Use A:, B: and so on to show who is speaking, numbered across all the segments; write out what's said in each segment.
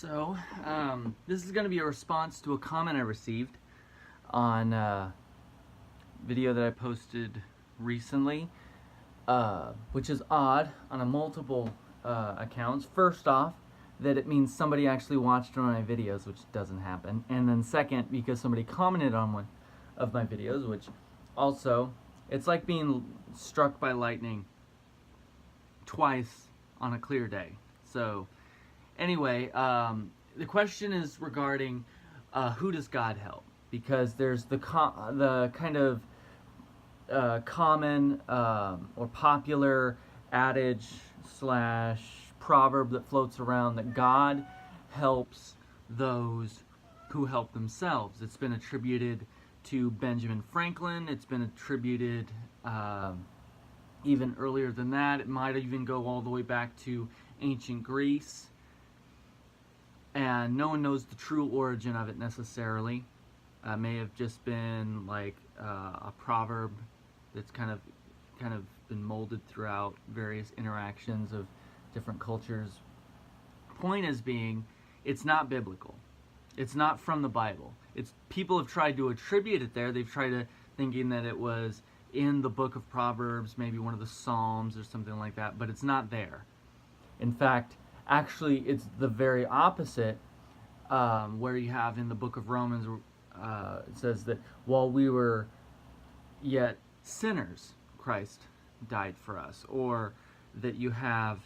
A: So, this is going to be a response to a comment I received on a video that I posted recently, which is odd on a multiple accounts. First off, that it means somebody actually watched one of my videos, which doesn't happen. And then second, because somebody commented on one of my videos, which also, it's like being struck by lightning twice on a clear day. So, anyway, the question is regarding who does God help? Because there's the kind of common or popular adage slash proverb that floats around that God helps those who help themselves. It's been attributed to Benjamin Franklin. It's been attributed even earlier than that. It might even go all the way back to ancient Greece. And no one knows the true origin of it necessarily. May have just been like a proverb that's kind of been molded throughout various interactions of different cultures. Point is being, it's not biblical. It's not from the Bible. It's people have tried to attribute it there. They've tried to thinking that it was in the book of Proverbs, maybe one of the Psalms or something like that, but it's not there. In fact, actually, it's the very opposite, where you have in the book of Romans, it says that while we were yet sinners, Christ died for us. Or that you have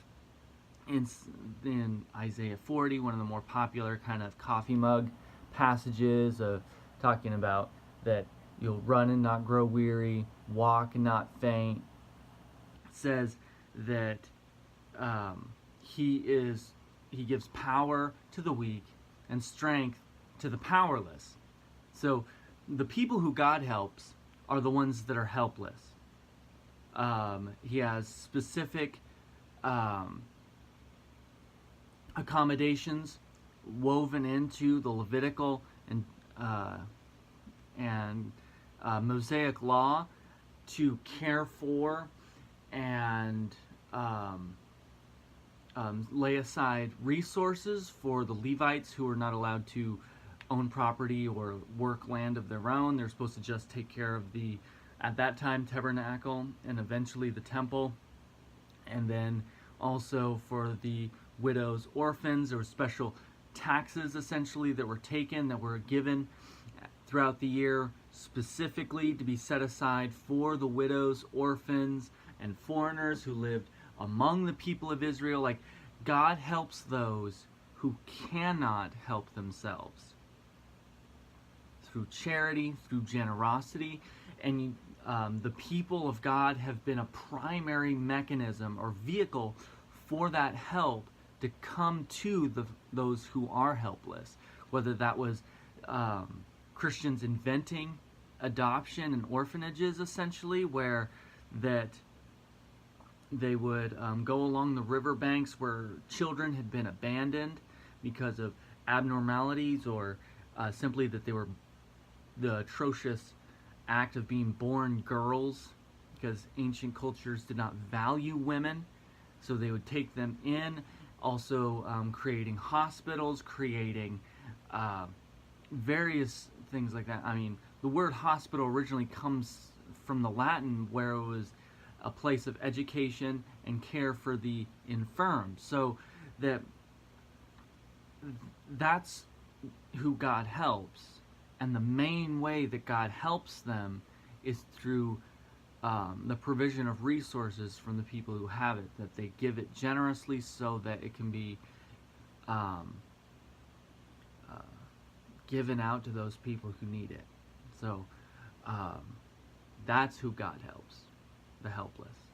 A: in Isaiah 40, one of the more popular kind of coffee mug passages of talking about that you'll run and not grow weary, walk and not faint. It says that He gives power to the weak and strength to the powerless. So the people who God helps are the ones that are helpless. He has specific accommodations woven into the Levitical and Mosaic law to care for and lay aside resources for the Levites who are not allowed to own property or work land of their own. They're supposed to just take care of the, at that time, tabernacle and eventually the temple. And then also for the widows, orphans, there were special taxes essentially that were taken, that were given throughout the year specifically to be set aside for the widows, orphans, and foreigners who lived among the people of Israel. Like, God helps those who cannot help themselves through charity, through generosity, and the people of God have been a primary mechanism or vehicle for that help to come to those who are helpless. Whether that was Christians inventing adoption and orphanages, essentially, where that they would go along the riverbanks where children had been abandoned because of abnormalities or simply that they were the atrocious act of being born girls, because ancient cultures did not value women, so they would take them in. Also creating hospitals, creating various things like that. I mean, the word hospital originally comes from the Latin, where it was a place of education and care for the infirm. So that's who God helps. And the main way that God helps them is through the provision of resources from the people who have it, that they give it generously so that it can be given out to those people who need it. So that's who God helps, the helpless.